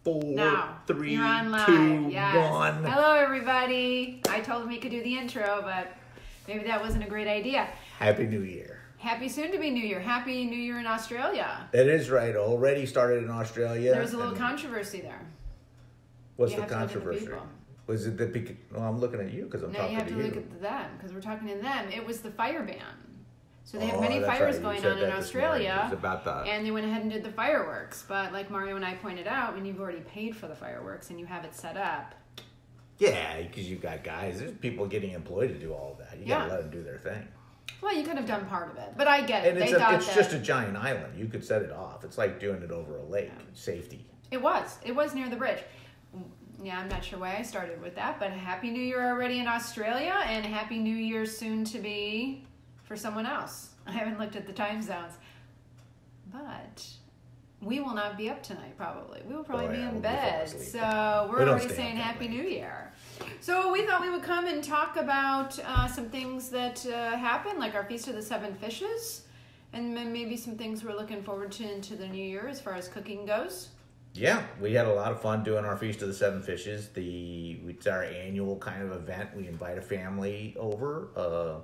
4, Now, 3, you're on live. 2, Yes. 1. Hello, everybody. I told him he could do the intro, but maybe that wasn't a great idea. Happy New Year. Happy soon-to-be New Year. Happy New Year in Australia. That is right. Already started in Australia. There was a little controversy there. What's You the have to look at the controversy? people. Was it the? Well, I'm looking at you because I'm Now talking you have to to you. look at them because we're talking to them. It was the fire ban. So they have Oh, many that's fires right. You going said on in that this morning. Australia. It was about that. And they went ahead and did the fireworks. But like Mario and I pointed out, when you've already paid for the fireworks and you have it set up. Yeah, because you've got guys. There's people getting employed to do all of that. You got to let them do their thing. Well, you could have done part of it. But I get it. And it's just a giant island. You could set it off. It's like doing it over a lake. Yeah. Safety. It was. It was near the bridge. Yeah, I'm not sure why I started with that, but Happy New Year already in Australia, and Happy New Year soon to be for someone else. I haven't looked at the time zones. But we will not be up tonight, probably. We will probably be in bed. So we're already saying Happy New Year. So we thought we would come and talk about some things that happened, like our Feast of the Seven Fishes, and maybe some things we're looking forward to into the new year as far as cooking goes. Yeah, we had a lot of fun doing our Feast of the Seven Fishes. It's our annual kind of event. We invite a family over,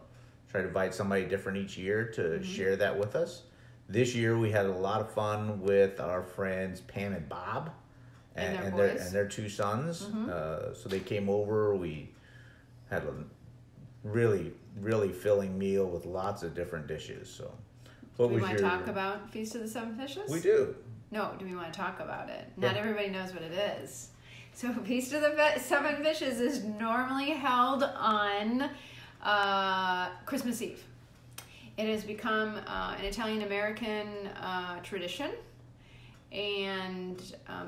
try to invite somebody different each year to share that with us. This year we had a lot of fun with our friends Pam and Bob and their two sons. So they came over. We had a really, really filling meal with lots of different dishes. So, Do we want to talk about Feast of the Seven Fishes? We do. No, do we want to talk about it? Not everybody knows what it is. So Feast of the Seven Fishes is normally held on Christmas Eve. It has become an Italian-American tradition, and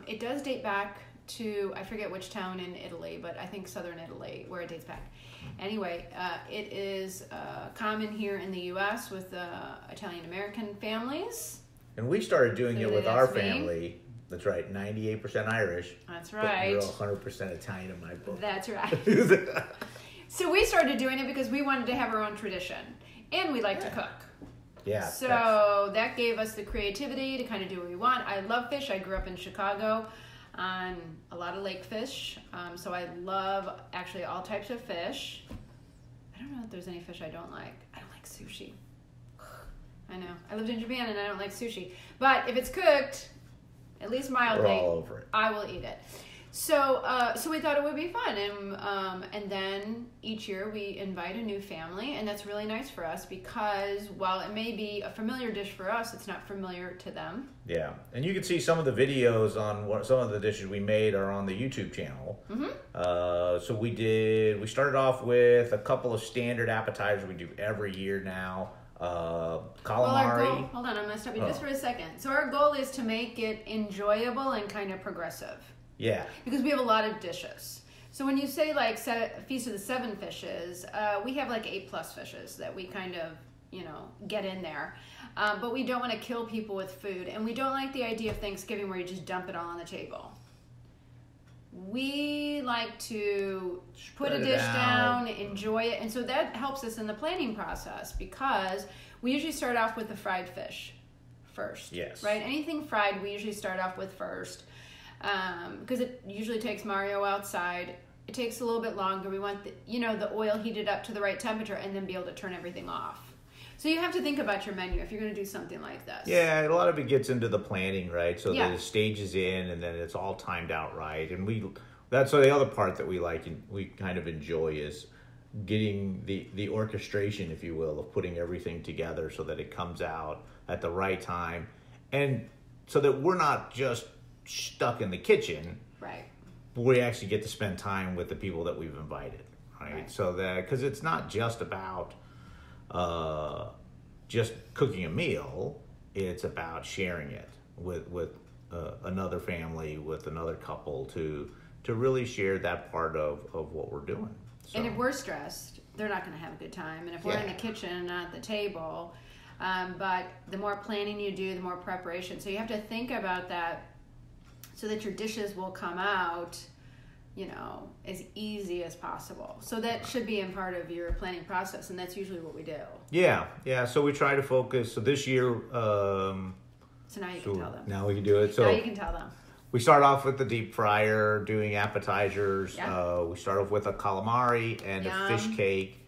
it does date back to, I forget which town in Italy, but I think southern Italy, where it dates back. Anyway, it is common here in the U.S. with Italian-American families. And we started doing it with our family. That's right, 98% Irish. That's right. But we're 100% Italian in my book. That's right. So we started doing it because we wanted to have our own tradition. And we like to cook. Yeah. So that gave us the creativity to kind of do what we want. I love fish. I grew up in Chicago on a lot of lake fish. So I love actually all types of fish. I don't know if there's any fish I don't like. I don't like sushi. I know. I lived in Japan and I don't like sushi. But if it's cooked, at least mildly, we're all over it. I will eat it. So we thought it would be fun, and then each year we invite a new family, and that's really nice for us because while it may be a familiar dish for us, it's not familiar to them. Yeah, and you can see some of the videos on some of the dishes we made are on the YouTube channel. So we started off with a couple of standard appetizers we do every year now. Calamari. Well, our goal, hold on, I'm going to stop you just for a second. So our goal is to make it enjoyable and kind of progressive. Yeah. Because we have a lot of dishes. So when you say like Feast of the Seven Fishes, we have like 8+ fishes that we kind of, get in there. But we don't want to kill people with food. And we don't like the idea of Thanksgiving where you just dump it all on the table. We like to put a dish down, enjoy it. And so that helps us in the planning process because we usually start off with the fried fish first. Yes. Right? Anything fried we usually start off with first. Because it usually takes Mario outside. It takes a little bit longer. We want the oil heated up to the right temperature and then be able to turn everything off. So you have to think about your menu if you're going to do something like this. Yeah, a lot of it gets into the planning, right? So Yeah. the stage is in and then it's all timed out right. And that's the other part that we like and we kind of enjoy is getting the orchestration, if you will, of putting everything together so that it comes out at the right time. And so that we're not just stuck in the kitchen, right? We actually get to spend time with the people that we've invited, right? So that because it's not just about just cooking a meal, it's about sharing it with another family, with another couple to really share that part of what we're doing. So. And if we're stressed, they're not going to have a good time. And if we're in the kitchen and not at the table, but the more planning you do, the more preparation. So you have to think about that so that your dishes will come out, as easy as possible. So that should be in part of your planning process, and that's usually what we do. Yeah. So we try to focus. So this year, so now you can tell them. Now we can do it. So now you can tell them. we start off with the deep fryer, doing appetizers. Yeah. We start off with a calamari and Yum. a fish cake.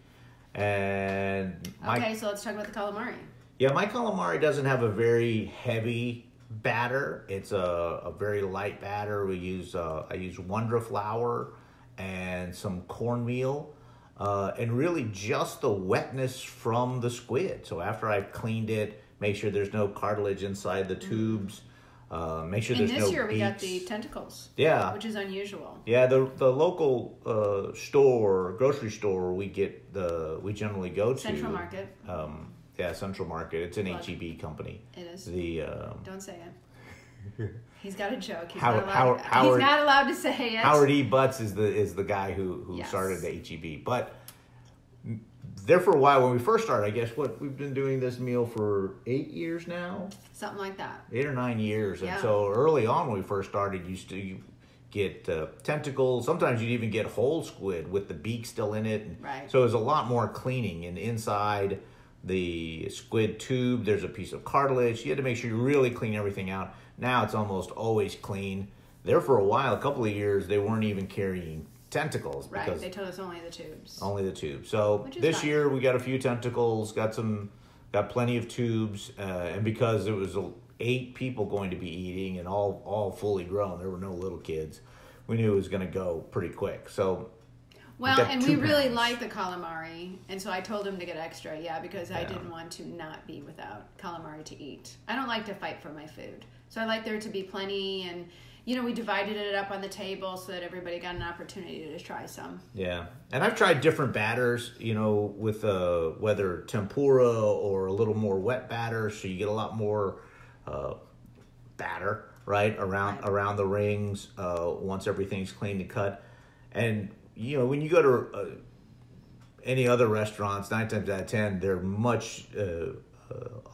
And Okay, so let's talk about the calamari. my calamari doesn't have a very heavy batter. It's a very light batter. I use Wonder flour and some cornmeal, and really just the wetness from the squid. So after I've cleaned it, make sure there's no cartilage inside the tubes. Make sure And there's this no year we got beaks. the tentacles. Yeah. Which is unusual. Yeah, the local grocery store we generally go to. Central Market. Central Market. It's an Plug. HEB company. It is. Don't say it. He's got a joke. He's Howard- not allowed to say it. Howard E. Butts is the guy who Yes. started the HEB. But there for a while when we first started, I guess we've been doing this meal for 8 years now. Something like that. 8 or 9 years. Yeah. And so early on when we first started, you used to get tentacles. Sometimes you'd even get whole squid with the beak still in it. And Right. So it was a lot more cleaning. And inside the squid tube, there's a piece of cartilage. You had to make sure you really clean everything out. Now it's almost always clean. There for a while, a couple of years, they weren't even carrying tentacles. Right. Because They told us only the tubes. only the tube. So Which is this fine. year we got a few tentacles, got plenty of tubes, and because it was 8 people going to be eating and all fully grown, there were no little kids. We knew it was going to go pretty quick. So Well, got and 2 we really pounds. like the calamari, and so I told him to get extra, because I Yeah. didn't want to not be without calamari to eat. I don't like to fight for my food. So I like there to be plenty, and, we divided it up on the table so that everybody got an opportunity to try some. yeah, and I've tried different batters, with whether tempura or a little more wet batter, so you get a lot more batter right around the rings once everything's clean and cut. And when you go to any other restaurants, 9 times out of 10, they're much a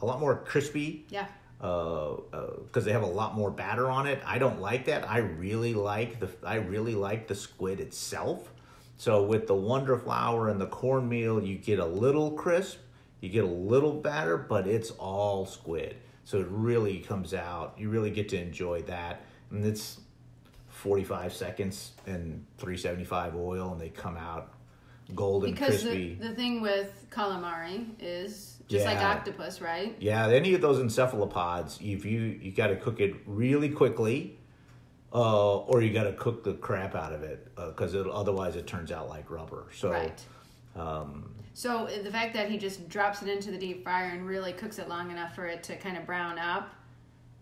lot more crispy. Yeah. Because they have a lot more batter on it. I don't like that. I really like the squid itself. So with the Wonder flour and the cornmeal, you get a little crisp, you get a little batter, but it's all squid. So it really comes out. You really get to enjoy that, and it's 45 seconds and 375 oil, and they come out golden, Because crispy. the thing with calamari is just like Yeah. octopus, right? Yeah, any of those encephalopods, you got to cook it really quickly, or you got to cook the crap out of it because otherwise it turns out like rubber. So, Right. So the fact that he just drops it into the deep fryer and really cooks it long enough for it to kind of brown up,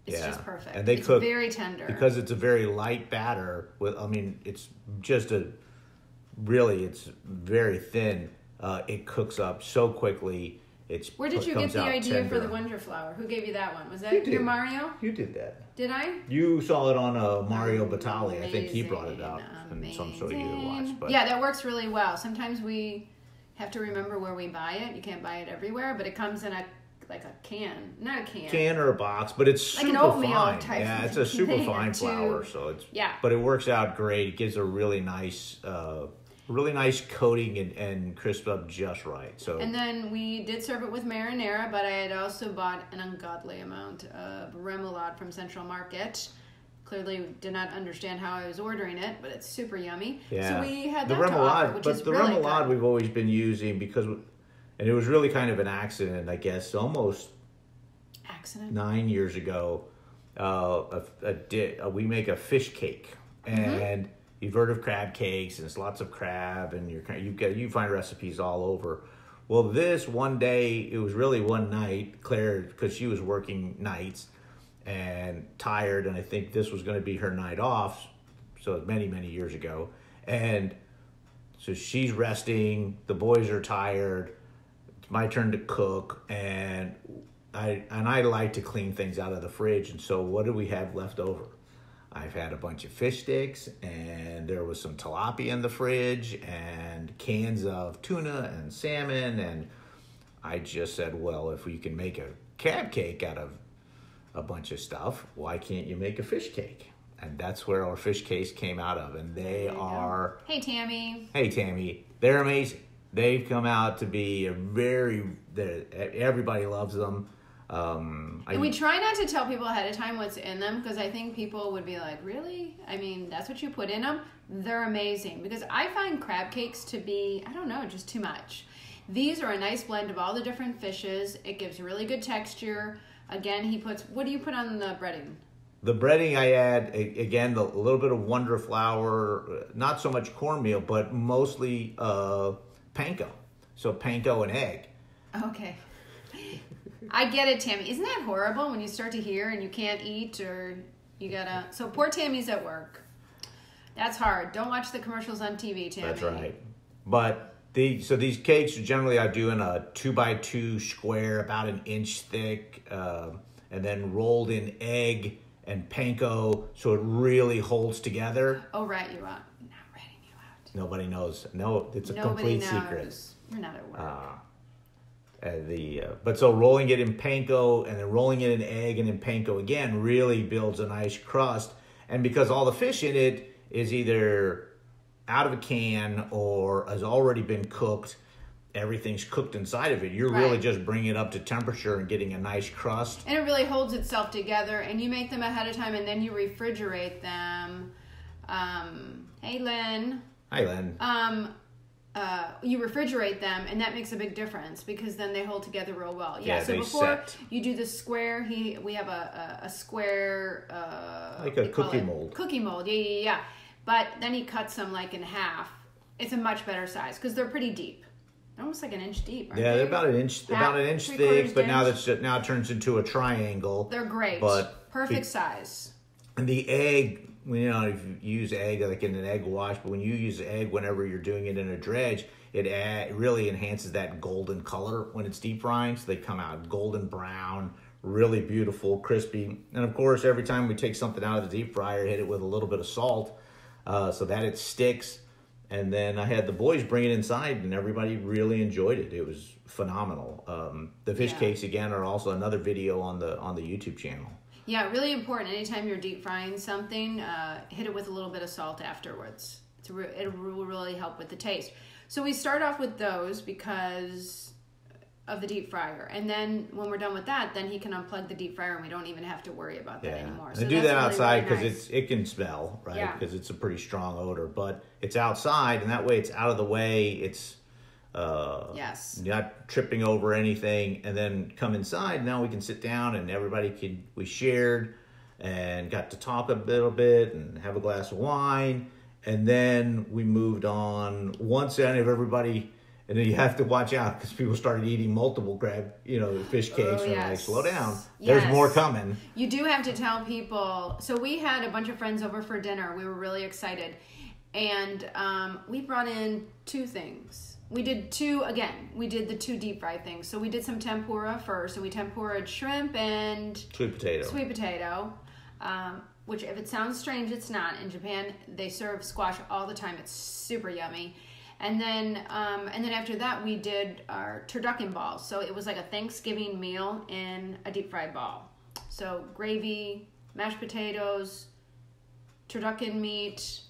it's Yeah. just perfect. And they it's cook very tender. because it's a very light batter. It's just it's very thin. It cooks up so quickly. Where did you get comes the out idea for tender. the Wonder flour? Who gave you that one? Was that You your did. Mario? You did that. Did I? You saw it on Mario Batali. I think he brought it Amazing, out in some show you watched. But Yeah, that works really well. Sometimes we have to remember where we buy it. You can't buy it everywhere, but it comes in a can, not a can. Can or a box, but it's Like an super oatmeal fine. type Yeah, it's a super thing fine too. flour, so it's Yeah. But it works out great. It gives a really nice coating and crisp up just right. So And then we did serve it with marinara, but I had also bought an ungodly amount of remoulade from Central Market. Clearly did not understand how I was ordering it, but it's super yummy. yeah, So we had the that to offer, remoulade, which but is the really remoulade good. we've always been using and it was really kind of an accident, I guess, almost Accident. 9 years ago. We make a fish cake, and you've heard of crab cakes, and it's lots of crab, and you find recipes all over. Well, this one day, it was really one night, Claire, because she was working nights and tired, and I think this was going to be her night off, so many, many years ago. And so she's resting, the boys are tired, it's my turn to cook, and I like to clean things out of the fridge, and so what do we have left over? I've had a bunch of fish sticks, and there was some tilapia in the fridge, and cans of tuna and salmon, and I just said, well, if we can make a crab cake out of a bunch of stuff, why can't you make a fish cake? And that's where our fish cakes came out of, and they are... Hey, Tammy. Hey, Tammy, they're amazing. They've come out to be everybody loves them. And we try not to tell people ahead of time what's in them, because I think people would be like, really? I mean, that's what you put in them? They're amazing. Because I find crab cakes to be, I don't know, just too much. These are a nice blend of all the different fishes. It gives really good texture. Again, he puts, what do you put on the breading? The breading I add, again, a little bit of Wonder Flour, not so much cornmeal, but mostly panko. So panko and egg. Okay. I get it, Tammy. Isn't that horrible when you start to hear and you can't eat, or you gotta... So poor Tammy's at work. That's hard. Don't watch the commercials on TV, Tammy. That's right. But so these cakes, generally I do in a 2x2 square, about an inch thick, and then rolled in egg and panko, so it really holds together. Oh, right, you're out. I'm not ratting you out. Nobody knows. No, it's a Nobody complete knows. secret. We're not at work. But so rolling it in panko and then rolling it in egg and in panko again really builds a nice crust. And because all the fish in it is either out of a can or has already been cooked, everything's cooked inside of it. You're really just bringing it up to temperature and getting a nice crust. And it really holds itself together. And you make them ahead of time, and then you refrigerate them. Hey, Lynn. Hi, Lynn. You refrigerate them, and that makes a big difference, because then they hold together real well. Yeah, so they before set. You do the square, we have a square... Like a cookie mold. Cookie mold, yeah. But then he cuts them like in half. It's a much better size, because they're pretty deep. They're almost like an inch deep, aren't they? They're about an inch thick, but now it turns into a triangle. They're great. But perfect size. And the egg, if you use egg like in an egg wash, but when you use egg whenever you're doing it in a dredge, it really enhances that golden color when it's deep frying. So they come out golden brown, really beautiful, crispy. And of course, every time we take something out of the deep fryer, hit it with a little bit of salt so that it sticks. And then I had the boys bring it inside, and everybody really enjoyed it. It was phenomenal. The fish cakes, again, are also another video on the YouTube channel. Yeah, really important. Anytime you're deep frying something, hit it with a little bit of salt afterwards. It will really help with the taste. So we start off with those because of the deep fryer. And then when we're done with that, then he can unplug the deep fryer, and we don't even have to worry about that anymore. So and do that outside because nice. it can smell, right? Yeah. Because it's a pretty strong odor. But it's outside, and that way it's out of the way. It's not tripping over anything. And then come inside. Now we can sit down, and we shared and got to talk a little bit and have a glass of wine. And then we moved on. Once any of everybody... And then you have to watch out because people started eating multiple fish cakes. And they're like, slow down. There's more coming. You do have to tell people. So we had a bunch of friends over for dinner. We were really excited. And we brought in two things. We did the two deep fried things. So we did some tempura first. And we tempura'd shrimp and... Sweet potato. Which, if it sounds strange, it's not. In Japan, they serve squash all the time. It's super yummy. And then after that, we did our turducken balls. So it was like a Thanksgiving meal in a deep fried ball. So gravy, mashed potatoes, turducken meat.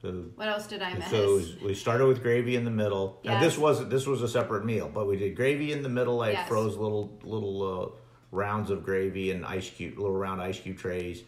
So what else did I miss? So we started with gravy in the middle. Yes. Now this was a separate meal, but we did gravy in the middle. I froze little rounds of gravy in little round ice cube trays.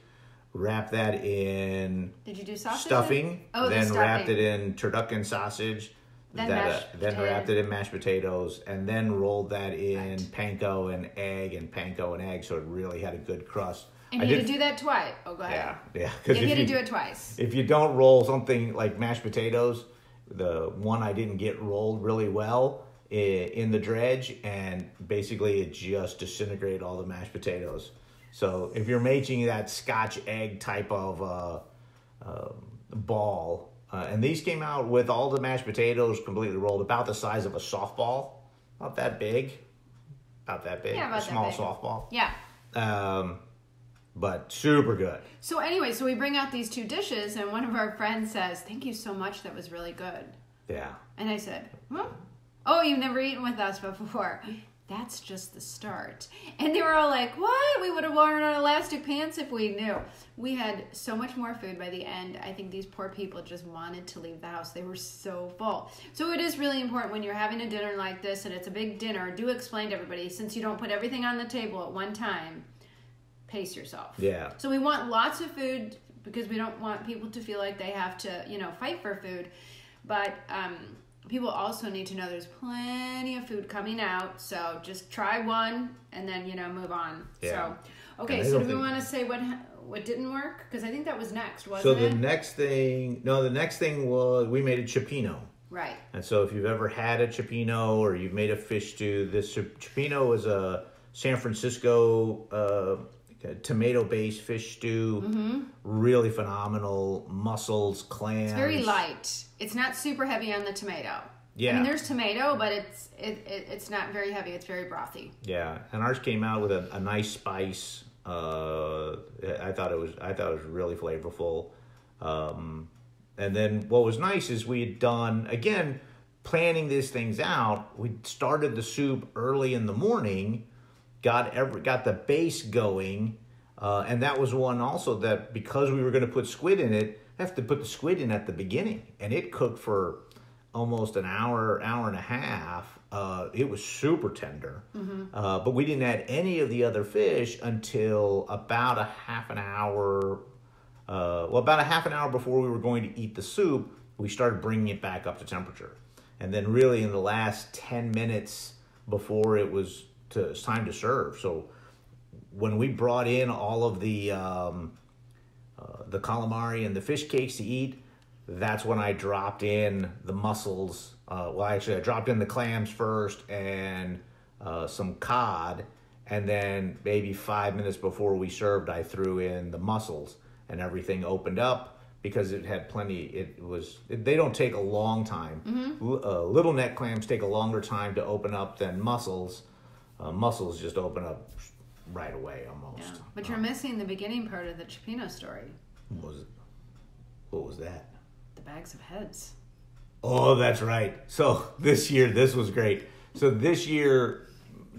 Wrap that in. Did you do sausage? Stuffing. Oh, then stuffing. Wrapped it in turducken sausage. Then wrapped it in mashed potatoes, and then rolled that in panko and egg, so it really had a good crust. And you had to do that twice. Oh, go ahead. Yeah. You had to do it twice. If you don't roll something like mashed potatoes, the one I didn't get rolled really well in the dredge, and basically it just disintegrated all the mashed potatoes. So if you're making that Scotch egg type of ball, and these came out with all the mashed potatoes completely rolled, about the size of a softball, not that big, Yeah, a small softball. Yeah. But super good. So anyway, we bring out these two dishes, and one of our friends says, "Thank you so much. That was really good." Yeah. And I said, "Oh, you've never eaten with us before." That's just the start. And they were all like, what? We would have worn our elastic pants if we knew. We had so much more food by the end. I think these poor people just wanted to leave the house. They were so full. So it is really important when you're having a dinner like this and it's a big dinner, do explain to everybody, since you don't put everything on the table at one time, pace yourself. Yeah. So we want lots of food because we don't want people to feel like they have to, fight for food. But people also need to know there's plenty of food coming out. So just try one and then, move on. Yeah. So, okay, so do we want to say what didn't work? Because I think that was next, wasn't it? So the next thing was we made a cioppino. Right. And so if you've ever had a cioppino or you've made a fish stew, this cioppino is a San Francisco tomato-based fish stew. Mm-hmm. Really phenomenal. Mussels, clams. It's very light. It's not super heavy on the tomato. Yeah. I mean, there's tomato, but it's not very heavy. It's very brothy. Yeah, and ours came out with a nice spice. I thought it was really flavorful. And then what was nice is we had done, again, planning these things out. We started the soup early in the morning, got the base going, and that was one also that because we were going to put squid in it, I have to put the squid in at the beginning, and it cooked for almost an hour and a half. It was super tender, but we didn't add any of the other fish until about a half an hour. About a half an hour before we were going to eat the soup, we started bringing it back up to temperature. And then really in the last 10 minutes before it's time to serve. So when we brought in all of the calamari and the fish cakes to eat, that's when I dropped in the mussels. I dropped in the clams first and some cod. And then maybe 5 minutes before we served, I threw in the mussels. And everything opened up because it had plenty. They don't take a long time. Mm-hmm. Little neck clams take a longer time to open up than mussels. Mussels just open up right away almost. Yeah. But you're missing the beginning part of the cioppino story. What was that? The bags of heads. Oh, that's right. So this year, this was great. So this year,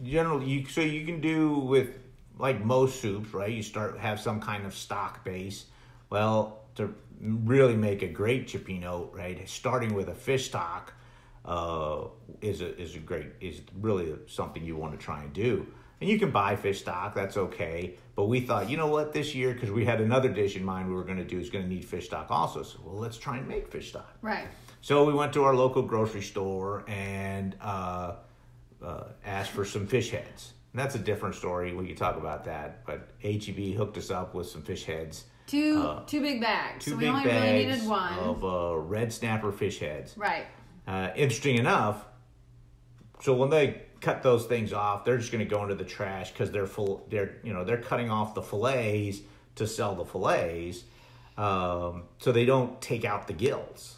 generally, you can do with like most soups, right? You have some kind of stock base. Well, to really make a great cioppino, right? Starting with a fish stock is really something you want to try and do. And you can buy fish stock, that's okay. But we thought, you know what, this year, because we had another dish in mind we were going to do, is going to need fish stock also. So, well, let's try and make fish stock. Right. So we went to our local grocery store and asked for some fish heads. And that's a different story. We could talk about that. But H-E-B hooked us up with some fish heads. Two big bags. Two so big we only bags really needed one. of red snapper fish heads. Right. Interesting enough, so when they cut those things off, they're just going to go into the trash because they're full. They're cutting off the fillets to sell the fillets, so they don't take out the gills.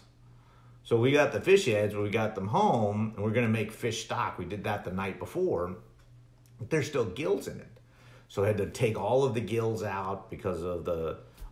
So we got the fish heads, we got them home, and we're going to make fish stock. We did that the night before. But there's still gills in it. So I had to take all of the gills out because of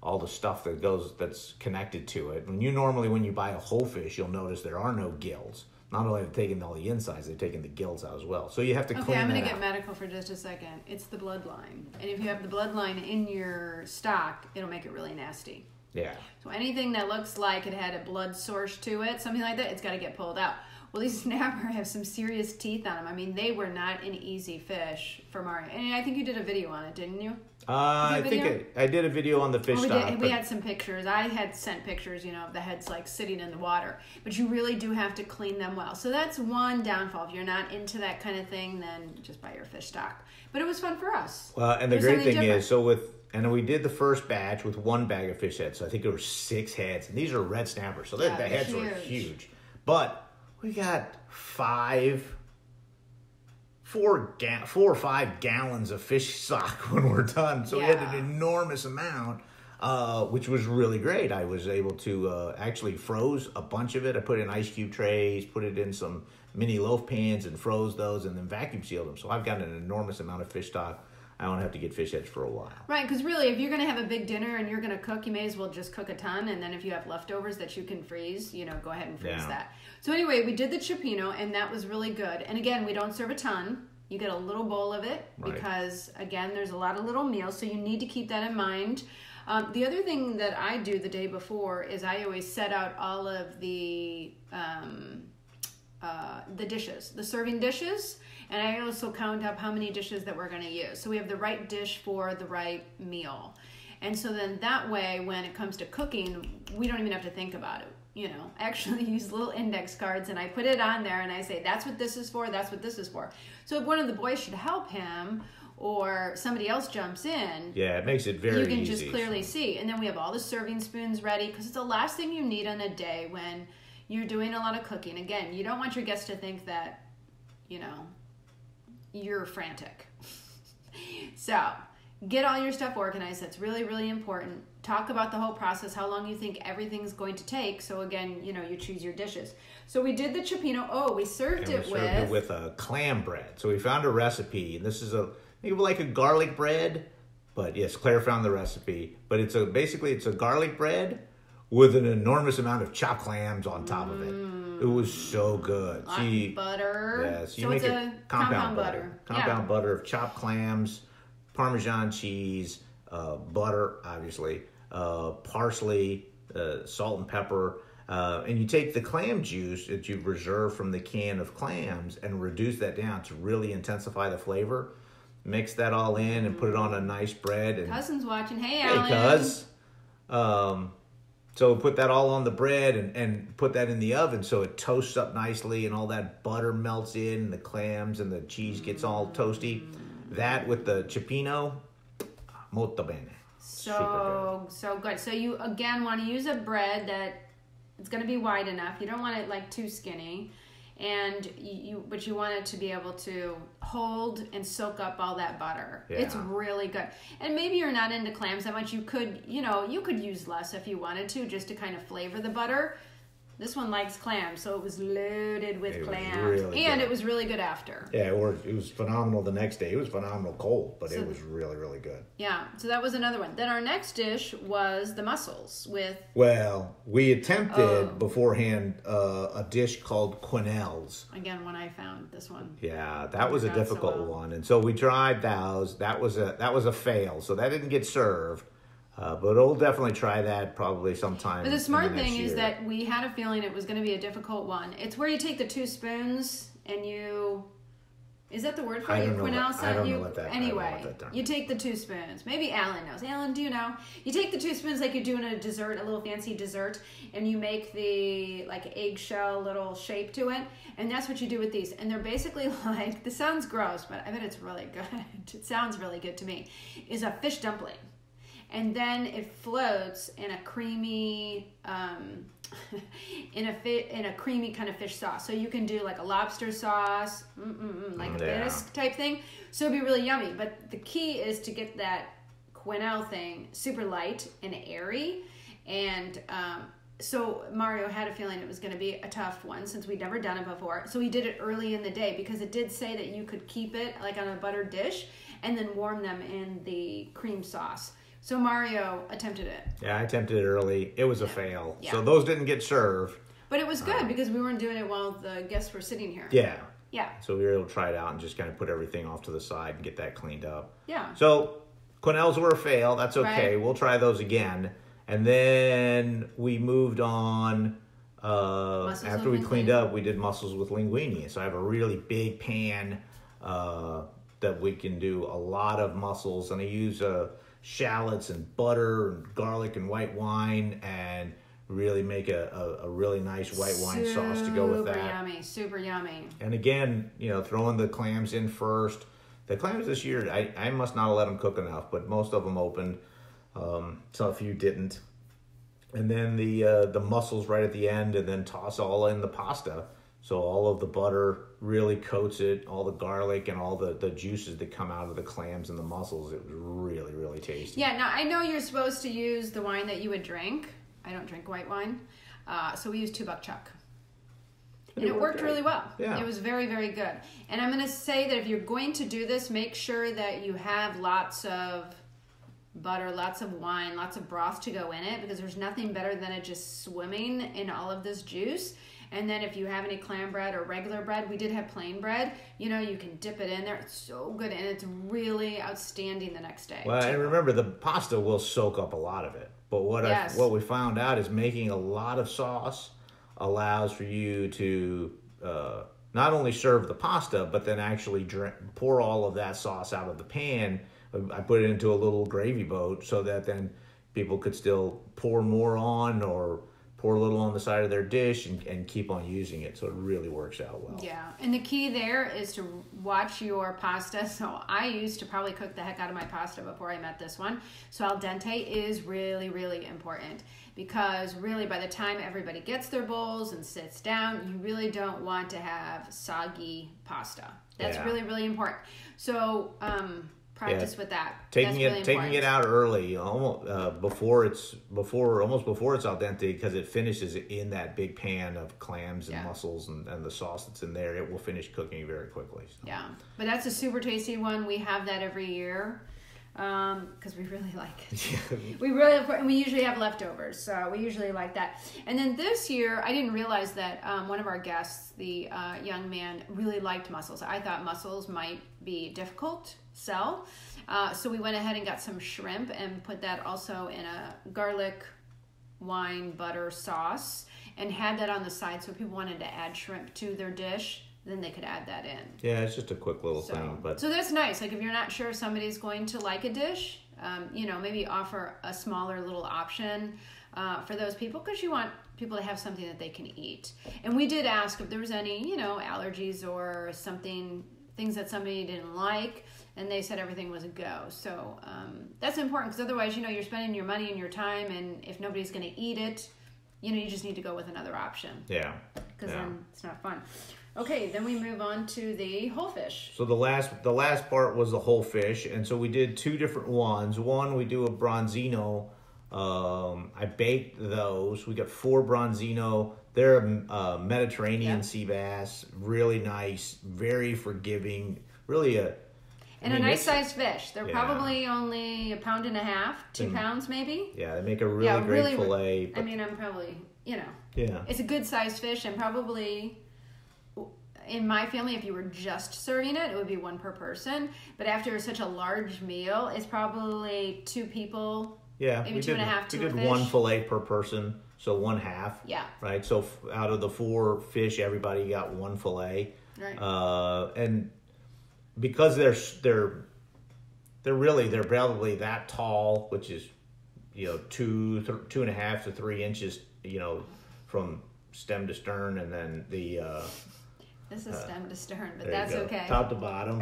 all the stuff that's connected to it. And when you buy a whole fish, you'll notice there are no gills. Not only have they taken all the insides, they've taken the gills out as well. So you have to clean that out. Okay, I'm going to get medical for just a second. It's the bloodline. And if you have the bloodline in your stock, it'll make it really nasty. Yeah. So anything that looks like it had a blood source to it, something like that, it's got to get pulled out. Well, these snapper have some serious teeth on them. I mean, they were not an easy fish for Mario. And I think you did a video on it, didn't you? I think I did a video on the fish stock. We had some pictures. I had sent pictures, of the heads like sitting in the water. But you really do have to clean them well. So that's one downfall. If you're not into that kind of thing, then just buy your fish stock. But it was fun for us. And the great thing is, and we did the first batch with one bag of fish heads. So I think there were 6 heads. And these are red snappers. So the heads were huge. But we got 4 or 5 gallons of fish stock when we're done. So we had an enormous amount, which was really great. I was able to actually froze a bunch of it. I put it in ice cube trays, put it in some mini loaf pans and froze those and then vacuum sealed them. So I've got an enormous amount of fish stock. I don't have to get fish heads for a while. Right, because really, if you're going to have a big dinner and you're going to cook, you may as well just cook a ton. And then if you have leftovers that you can freeze, go ahead and freeze that. So anyway, we did the cioppino, and that was really good. And again, we don't serve a ton. You get a little bowl of it Right. because, again, there's a lot of little meals, so you need to keep that in mind. The other thing that I do the day before is I always set out all of the dishes, the serving dishes, and I also count up how many dishes that we're going to use. So we have the right dish for the right meal. And so then that way, when it comes to cooking, we don't even have to think about it. You know, I actually use little index cards and I put it on there and I say, that's what this is for, that's what this is for. So if one of the boys should help him or somebody else jumps in, Yeah, it makes it very easy. you can just clearly see. And then we have all the serving spoons ready because it's the last thing you need on a day when you're doing a lot of cooking. Again, you don't want your guests to think that, you know, you're frantic. So get all your stuff organized. That's really, really important. Talk about the whole process, how long you think everything's going to take. So again, you know, you choose your dishes. So we did the cioppino. Oh, we served it with a clam bread. So we found a recipe, and this is maybe like a garlic bread, but yes, Claire found the recipe. But it's basically a garlic bread with an enormous amount of chopped clams on top of it. It was so good. Butter. Yeah, so you So make it's a a compound compound butter. butter. Compound butter of chopped clams, Parmesan cheese, butter, obviously, parsley, salt and pepper. And you take the clam juice that you've reserved from the can of clams and reduce that down to really intensify the flavor. Mix that all in and put it on a nice bread. And, Cousin's watching. Hey, hey, Alan. cuz. So put that all on the bread and put that in the oven so it toasts up nicely and all that butter melts in and the clams and the cheese gets all toasty. That with the cioppino, molto bene. So good. So you again want to use a bread that it's going to be wide enough. You don't want it like too skinny, and but you want it to be able to hold and soak up all that butter. Yeah. It's really good. And maybe you're not into clams that much. You could use less if you wanted to, just to kind of flavor the butter. This one likes clams, so it was loaded with clams. Really and good. it was really good after. Yeah, it was phenomenal the next day. It was phenomenal cold, but it was really, really good. Yeah, so that was another one. Then our next dish was the mussels with... Well, we attempted beforehand a dish called quenelles. Again, when I found this one. Yeah, that was a Not so difficult well. one, and so we tried those. That was a fail, so that didn't get served. But we'll definitely try that probably sometime. But the smart thing year. is that we had a feeling it was going to be a difficult one. It's where you take the 2 spoons and you... Is that the word for it? I don't know Quenelle? what- I don't know what that- I don't know Anyway, what that term you take the 2 spoons. Maybe Alan knows. Alan, do you know? You take the 2 spoons like you do in a dessert, a little fancy dessert, and you make the like eggshell little shape to it. And that's what you do with these. And they're basically like, this sounds gross, but I bet it's really good. It sounds really good to me. Is a fish dumpling. And then it floats in a creamy, in a creamy kind of fish sauce. So you can do like a lobster sauce, like a bisque type thing. So it'd be really yummy. But the key is to get that quenelle thing super light and airy. And so Mario had a feeling it was going to be a tough one since we'd never done it before. So he did it early in the day because it did say that you could keep it like on a buttered dish and then warm them in the cream sauce. So Mario attempted it. Yeah, I attempted it early. It was a fail. Yeah. So those didn't get served. But it was good because we weren't doing it while the guests were sitting here. Yeah. Yeah. So we were able to try it out and just kind of put everything off to the side and get that cleaned up. Yeah. So quenelles were a fail. That's okay. Right. We'll try those again. And then we moved on. After we with cleaned linguine. up, we did mussels with linguine. So I have a really big pan that we can do a lot of mussels. And I use shallots and butter and garlic and white wine and really make a really nice white wine sauce to go with that. Super yummy. And again, throwing the clams in first. The clams this year, I must not have let them cook enough, but most of them opened. So a few didn't. And then the mussels right at the end, and then toss all in the pasta. So all of the butter really coats it, all the garlic and all the juices that come out of the clams and the mussels. It was really, really tasty. Yeah, now I know you're supposed to use the wine that you would drink. I don't drink white wine. So we used 2 buck chuck. And it worked really well. Yeah. It was very, very good. And I'm going to say that if you're going to do this, make sure that you have lots of butter, lots of wine, lots of broth to go in it, because there's nothing better than it just swimming in all of this juice. And then if you have any clam bread or regular bread, we did have plain bread, you know, you can dip it in there. It's so good, and it's really outstanding the next day. Well, and remember, the pasta will soak up a lot of it. But what we found out is making a lot of sauce allows for you to not only serve the pasta, but then actually pour all of that sauce out of the pan. I put it into a little gravy boat so that then people could still pour more on or pour a little on the side of their dish and keep on using it. So it really works out well. Yeah, and the key there is to watch your pasta. So I used to probably cook the heck out of my pasta before I met this one. So al dente is really, really important, because really by the time everybody gets their bowls and sits down, you really don't want to have soggy pasta. That's really, really important. So practice with that. Taking it out early, almost before it's al dente, because it finishes in that big pan of clams and mussels and the sauce that's in there. It will finish cooking very quickly. So. Yeah, but that's a super tasty one. We have that every year because we really like it. We usually have leftovers, so we usually like that. And then this year, I didn't realize that one of our guests, the young man, really liked mussels. I thought mussels might be difficult sell. So we went ahead and got some shrimp and put that also in a garlic wine butter sauce and had that on the side. So if people wanted to add shrimp to their dish, then they could add that in. Yeah, it's just a quick little thing. So that's nice. Like if you're not sure if somebody's going to like a dish, maybe offer a smaller little option for those people, because you want people to have something that they can eat. And we did ask if there was any, allergies or things that somebody didn't like, and they said everything was a go. So that's important, because otherwise, you're spending your money and your time, and if nobody's going to eat it, you just need to go with another option. Yeah. Because then it's not fun. Okay, then we move on to the whole fish. So the last part was the whole fish, and so we did two different ones. One, we do a bronzino. I baked those. We got 4 bronzino. They're Mediterranean sea bass, really nice, very forgiving, really a nice sized fish. They're probably only 1.5 pounds, 2 pounds maybe. Yeah, they make a really great fillet. I'm probably, it's a good sized fish, and probably in my family, if you were just serving it, it would be 1 per person. But after such a large meal, it's probably 2 people. Yeah, maybe 2.5. We did 1 fillet per person, so 1/2. Yeah. Right. So out of the 4 fish, everybody got 1 fillet. Right. And because they're probably that tall, which is 2.5 to 3 inches, from stem to stern, and then the. This is stem to stern, but that's okay. Top to bottom.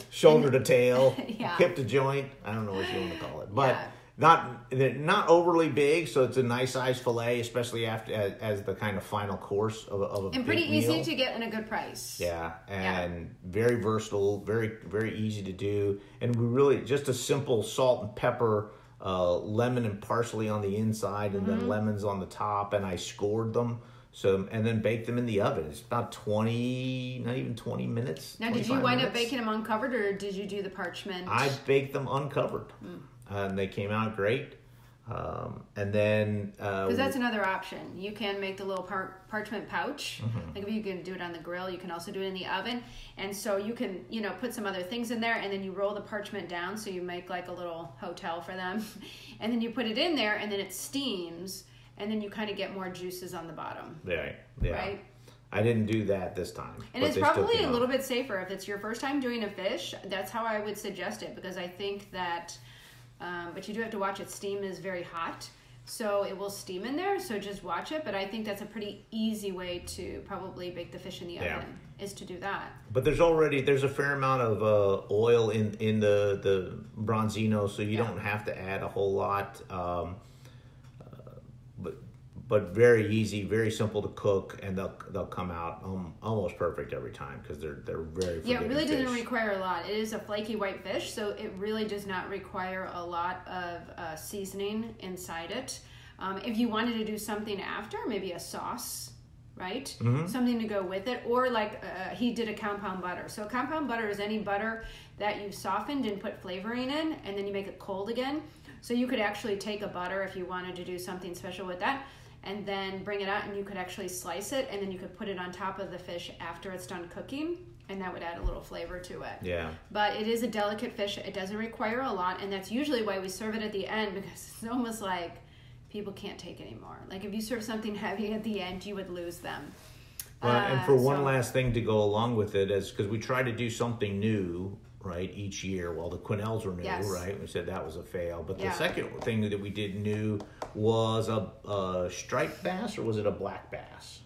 Shoulder to tail, hip to joint. I don't know what you want to call it, but not overly big, so it's a nice size fillet, especially as the kind of final course of a and pretty big easy meal. to get and a good price. Yeah, and very versatile, very very easy to do, and we really just a simple salt and pepper, lemon and parsley on the inside, and then lemons on the top, and I scored them. So, and then bake them in the oven. It's about 20, not even 20 minutes. Now, did you wind up baking them uncovered, or did you do the parchment? I baked them uncovered. And they came out great. And then... Because that's another option. You can make the little parchment pouch. Like if you can do it on the grill, you can also do it in the oven. And so you can, put some other things in there, and then you roll the parchment down, so you make like a little hotel for them. And then you put it in there, and then it steams. And then you kind of get more juices on the bottom. Yeah. Right? I didn't do that this time. And it's probably a little bit safer. If it's your first time doing a fish, that's how I would suggest it. Because I think that, but you do have to watch it. Steam is very hot. So it will steam in there. So just watch it. But I think that's a pretty easy way to probably bake the fish in the oven, is to do that. But there's a fair amount of oil in the bronzino. So you don't have to add a whole lot. But very easy, very simple to cook, and they'll come out almost perfect every time, because they're very forgiving. Yeah, it really doesn't require a lot. It is a flaky white fish, so it really does not require a lot of seasoning inside it. If you wanted to do something after, maybe a sauce, right? Something to go with it, or like he did a compound butter. So a compound butter is any butter that you've softened and put flavoring in, and then you make it cold again. So you could actually take a butter if you wanted to do something special with that, and then bring it out, and you could actually slice it, and then you could put it on top of the fish after it's done cooking, and that would add a little flavor to it. Yeah. But it is a delicate fish. It doesn't require a lot, and that's usually why we serve it at the end, because it's almost like people can't take anymore. Like if you serve something heavy at the end, you would lose them. Well, and for one last thing to go along with it, is because we try to do something new, right, each year. Well, the quenelles were new, Yes. right? We said that was a fail. But Yeah. the second thing that we did new was a striped bass, or was it a black bass?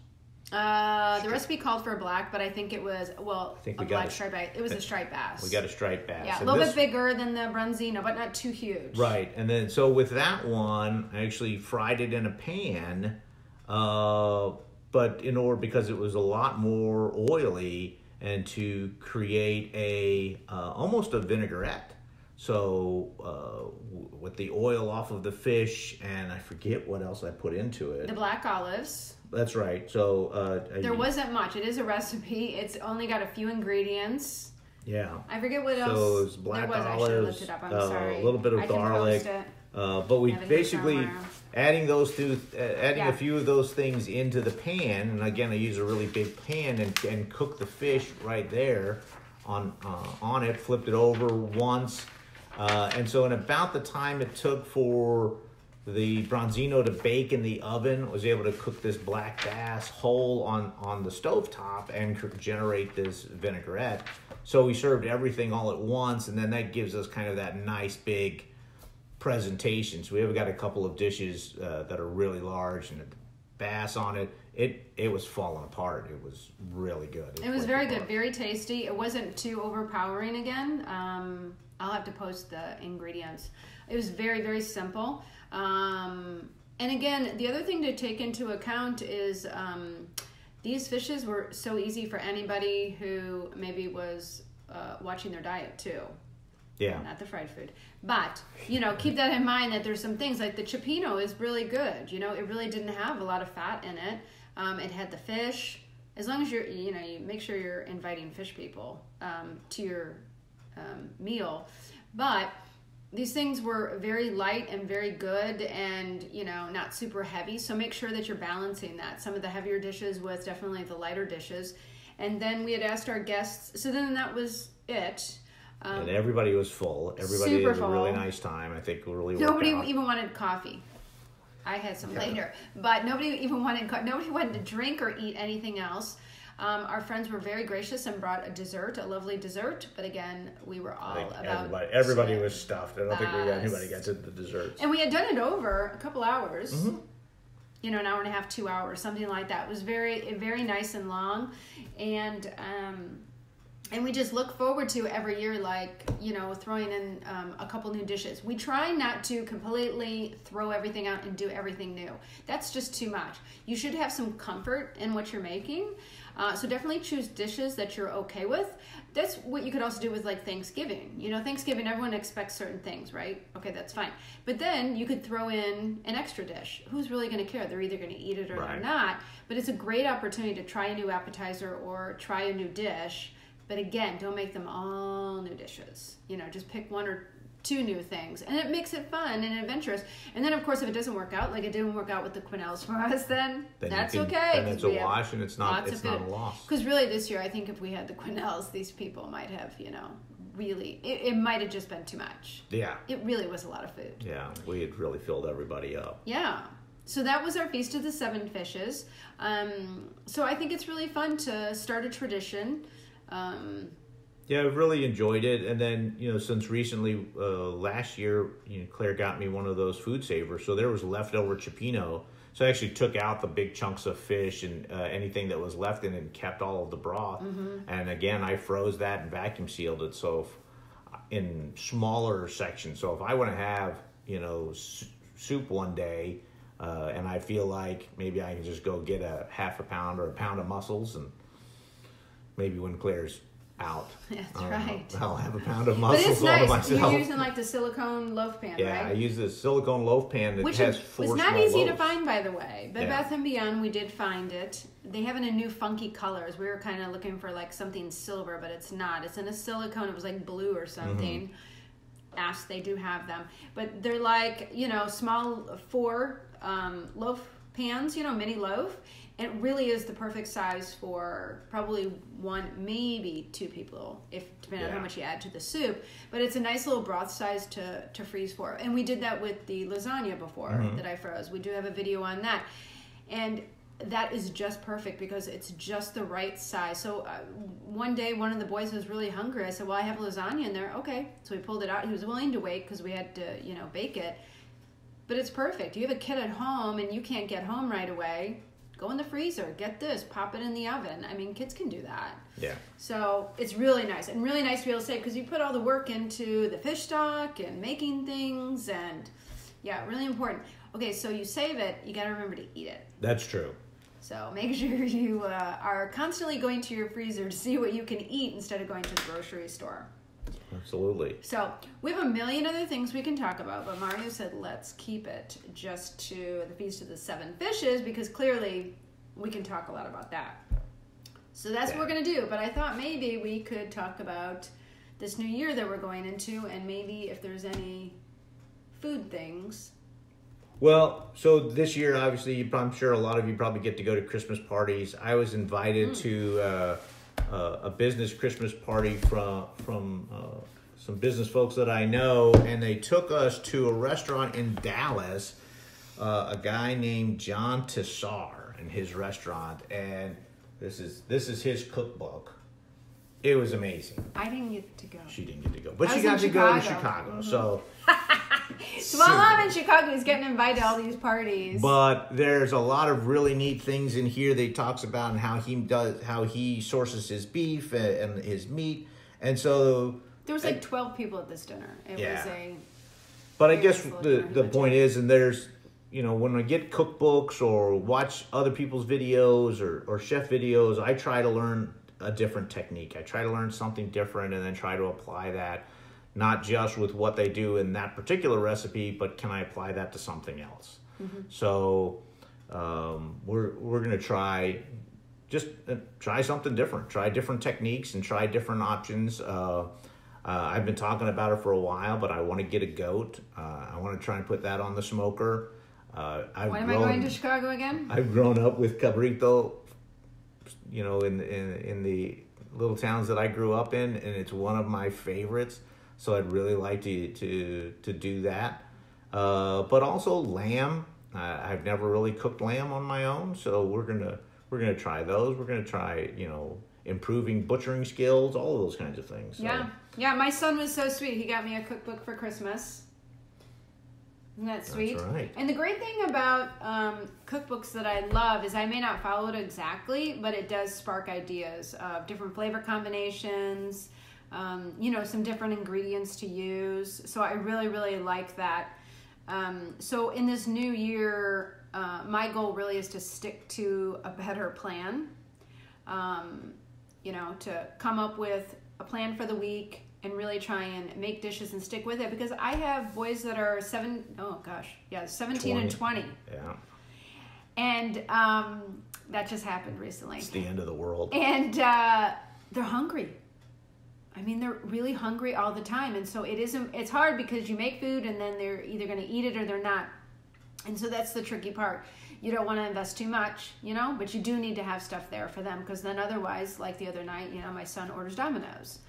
The recipe called for a black, but I think it was, think a we got black striped bass. It was a striped bass. We got a striped bass. Yeah, a And little this- bit bigger than the Bronzino, but not too huge. Right, and then so with that one, I actually fried it in a pan, but because it was a lot more oily, and to create a almost a vinaigrette. So with the oil off of the fish, and I forget what else I put into it. The black olives. That's right. So There wasn't much. It is a recipe. It's only got a few ingredients. Yeah. I forget what else. So it's black there was. I should have olives, looked it up. I'm sorry. a little bit of I can garlic. post it. But we Have it here basically somewhere. adding those two, adding Yeah. a few of those things into the pan, and again I use a really big pan and cook the fish right there on it. Flipped it over once, and so in about the time it took for the Bronzino to bake in the oven, was able to cook this black bass whole on the stovetop and generate this vinaigrette. So we served everything all at once, and then that gives us kind of that nice big presentation. So we have got a couple of dishes that are really large, and the bass on it. It was falling apart. It was really good. It was very good, very tasty. It wasn't too overpowering again. I'll have to post the ingredients. It was very, very simple. And again, the other thing to take into account is these fishes were so easy for anybody who maybe was watching their diet too. Yeah. Not the fried food. But, keep that in mind, that there's some things like the cioppino is really good. It really didn't have a lot of fat in it. It had the fish. As long as you make sure you're inviting fish people to your meal. But these things were very light and very good, and not super heavy. So make sure that you're balancing that. Some of the heavier dishes with definitely the lighter dishes. And then we had asked our guests. So then that was it. And everybody was full. Everybody Super had a really full. nice time. I think it really worked Nobody out. even wanted coffee. I had some later, but nobody even wanted. Nobody wanted to drink or eat anything else. Our friends were very gracious and brought a dessert, a lovely dessert. But again, we were all I think about everybody was stuffed. I don't think Yes. anybody got to the desserts. And we had done it over a couple hours. Mm-hmm. An hour and a half, 2 hours, something like that. It was very, very nice and long, and we just look forward to every year, throwing in a couple new dishes. We try not to completely throw everything out and do everything new. That's just too much. You should have some comfort in what you're making. So definitely choose dishes that you're okay with. That's what you could also do with Thanksgiving. Thanksgiving, everyone expects certain things, right? Okay, that's fine. But then you could throw in an extra dish. Who's really going to care? They're either going to eat it or Right. they're not. But it's a great opportunity to try a new appetizer or try a new dish. But again, don't make them all new dishes. Just pick one or two new things. And it makes it fun and adventurous. And then, of course, if it doesn't work out, like it didn't work out with the quenelles for us, then that's okay. Then it's a wash, and it's not a food. loss. Because really this year, I think if we had the quenelles, these people might have, really, it might have just been too much. Yeah. It really was a lot of food. Yeah, we had really filled everybody up. Yeah. So that was our Feast of the Seven Fishes. So I think it's really fun to start a tradition. Yeah, I've really enjoyed it. And then, since recently, last year, Claire got me one of those food savers. So there was leftover cioppino. So I actually took out the big chunks of fish and anything that was left in it and kept all of the broth. Mm-hmm. And again, I froze that and vacuum sealed it. So in smaller sections. So if I want to have, soup one day, and I feel like maybe I can just go get a half a pound or a pound of mussels, and maybe when Claire's out, That's right. I'll have a pound of But mussels it's all to nice. myself. You're using the silicone loaf pan, Yeah, I right? use this silicone loaf pan that Which has was 4 not small easy to loaves. find, by the way. Bed Yeah. Bath & Beyond, we did find it. They have it in new funky colors. We were kind of looking for something silver, but it's not. It's in a silicone. It was blue or something. Mm-hmm. Ask, they do have them. But they're small 4 loaf pans, mini loaf. It really is the perfect size for probably one, maybe two people, depending on how much you add to the soup. But it's a nice little broth size to freeze for. And we did that with the lasagna before that I froze. We do have a video on that. And that is just perfect because it's just the right size. So one day, one of the boys was really hungry. I said, well, I have lasagna in there. Okay. So we pulled it out. He was willing to wait because we had to, bake it. But it's perfect. You have a kid at home and you can't get home right away. Go in the freezer, get this, pop it in the oven. I mean, kids can do that. Yeah. So it's really nice, and really nice to be able to save because you put all the work into the fish stock and making things, and yeah, really important. Okay, so you save it, you got to remember to eat it. That's true. So make sure you are constantly going to your freezer to see what you can eat instead of going to the grocery store. Absolutely. So we have a million other things we can talk about, but Mario said let's keep it just to the Feast of the Seven Fishes because clearly we can talk a lot about that. So that's what we're going to do. But I thought maybe we could talk about this new year that we're going into and maybe if there's any food things. Well, so this year, obviously, I'm sure a lot of you probably get to go to Christmas parties. I was invited to a business Christmas party from some business folks that I know, and they took us to a restaurant in Dallas, a guy named John Tessar and his restaurant, and this is his cookbook. It was amazing. I didn't get to go. She didn't get to go, but she got to go to Chicago. Mm-hmm. So while I'm in Chicago, he's getting invited to all these parties. But there's a lot of really neat things in here that he talks about and how he sources his beef and his meat. And so there was like 12 people at this dinner. It was a. But I guess the point is, and there's, when I get cookbooks or watch other people's videos or chef videos, I try to learn a different technique. I try to learn something different and then try to apply that. Not just with what they do in that particular recipe, but can I apply that to something else? Mm-hmm. So we're going to try something different, try different techniques and try different options. I've been talking about it for a while, but I want to get a goat. I want to try and put that on the smoker. When am I going to Chicago again? I've grown up with cabrito, in the little towns that I grew up in, and it's one of my favorites. So I'd really like to do that. But also lamb. I've never really cooked lamb on my own, so we're gonna try those. We're gonna try, improving butchering skills, all of those kinds of things. So. Yeah. My son was so sweet. He got me a cookbook for Christmas. Isn't that sweet? That's right. And the great thing about cookbooks that I love is I may not follow it exactly, but it does spark ideas of different flavor combinations. Some different ingredients to use. So I really, really like that. So in this new year, my goal really is to stick to a better plan. To come up with a plan for the week and really try and make dishes and stick with it because I have boys that are 17 and 20. Yeah. And that just happened recently. It's the end of the world. And they're hungry. I mean, they're really hungry all the time. And so it's hard because you make food and then they're either going to eat it or they're not. And so that's the tricky part. You don't want to invest too much, but you do need to have stuff there for them because then otherwise, like the other night, my son orders Domino's.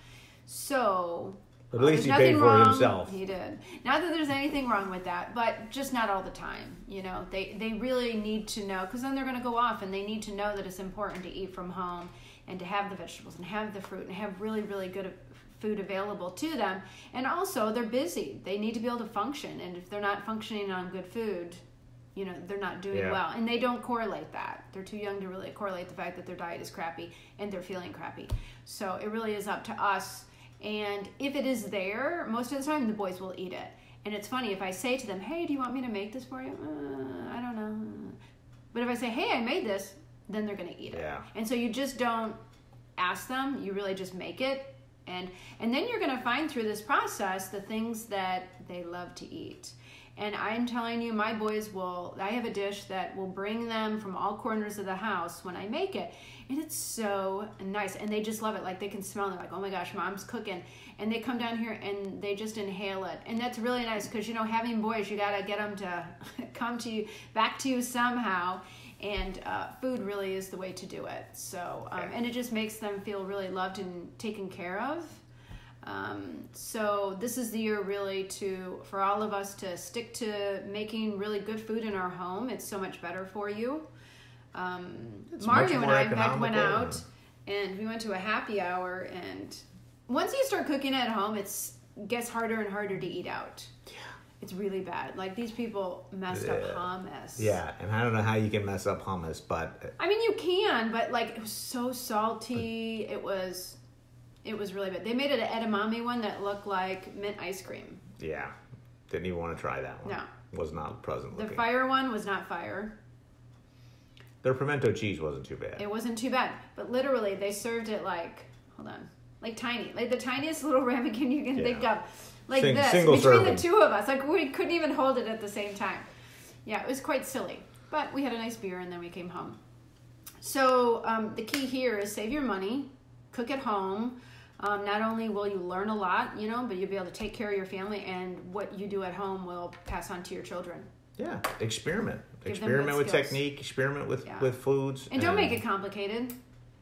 So at least he paid for it himself. He did. Not that there's anything wrong with that, but just not all the time. They really need to know because then they're going to go off and they need to know that it's important to eat from home and to have the vegetables and have the fruit and have really, really good food available to them. And also, they're busy. They need to be able to function. And if they're not functioning on good food, they're not doing well. And they don't correlate that. They're too young to really correlate the fact that their diet is crappy and they're feeling crappy. So it really is up to us. And if it is there, most of the time, the boys will eat it. And it's funny, if I say to them, hey, do you want me to make this for you? I don't know. But if I say, hey, I made this, then they're going to eat it. Yeah. And so you just don't ask them. You really just make it. And then you're going to find through this process the things that they love to eat. And I'm telling you, my boys will, I have a dish that will bring them from all corners of the house when I make it. And it's so nice. And they just love it. Like they can smell it. Like, oh my gosh, mom's cooking. And they come down here and they just inhale it. And that's really nice because, you know, having boys, you got to get them to come to you, back to you somehow. And food really is the way to do it. So, and it just makes them feel really loved and taken care of. So this is the year really for all of us to stick to making really good food in our home. It's so much better for you. Mario and I in fact went out and we went to a happy hour, and once you start cooking at home, it gets harder and harder to eat out. Yeah. It's really bad. Like these people messed up hummus. Yeah, and I don't know how you can mess up hummus, but I mean you can, but like it was so salty. It was really bad. They made it an edamame one that looked like mint ice cream. Yeah. Didn't even want to try that one. No. Was not pleasant looking. The fire one was not fire. Their pimento cheese wasn't too bad. It wasn't too bad. But literally, they served it like tiny. Like the tiniest little ramekin you can think of. Like this. Between serving. The two of us. Like we couldn't even hold it at the same time. Yeah, it was quite silly. But we had a nice beer and then we came home. So the key here is save your money. Cook at home. Not only will you learn a lot, you know, but you'll be able to take care of your family, and what you do at home will pass on to your children. Yeah, experiment with technique, experiment with foods. And don't make it complicated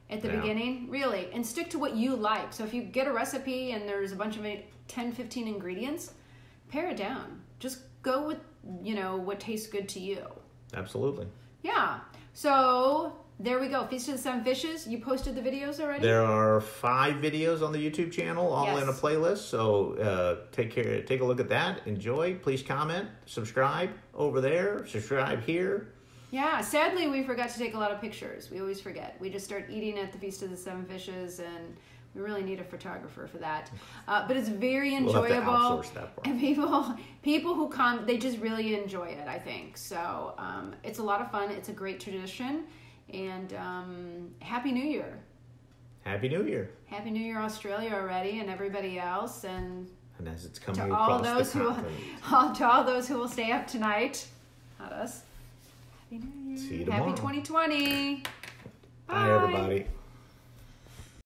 at the beginning, really. And stick to what you like. So if you get a recipe and there's a bunch of 10, 15 ingredients, pare it down. Just go with, you know, what tastes good to you. Absolutely. Yeah. So there we go. Feast of the Seven Fishes. You posted the videos already? There are 5 videos on the YouTube channel, all in a playlist. So take a look at that. Enjoy. Please comment. Subscribe over there. Subscribe here. Yeah. Sadly, we forgot to take a lot of pictures. We always forget. We just start eating at the Feast of the Seven Fishes, and we really need a photographer for that. But it's very enjoyable. We'll have to outsource that part. And people who come, they just really enjoy it, I think. So it's a lot of fun. It's a great tradition. And Happy New Year. Happy New Year. Happy New Year, Australia already, and everybody else. And as it's coming to across to all those who will stay up tonight. Not us. Happy New Year. See you tomorrow. Happy 2020. Bye everybody.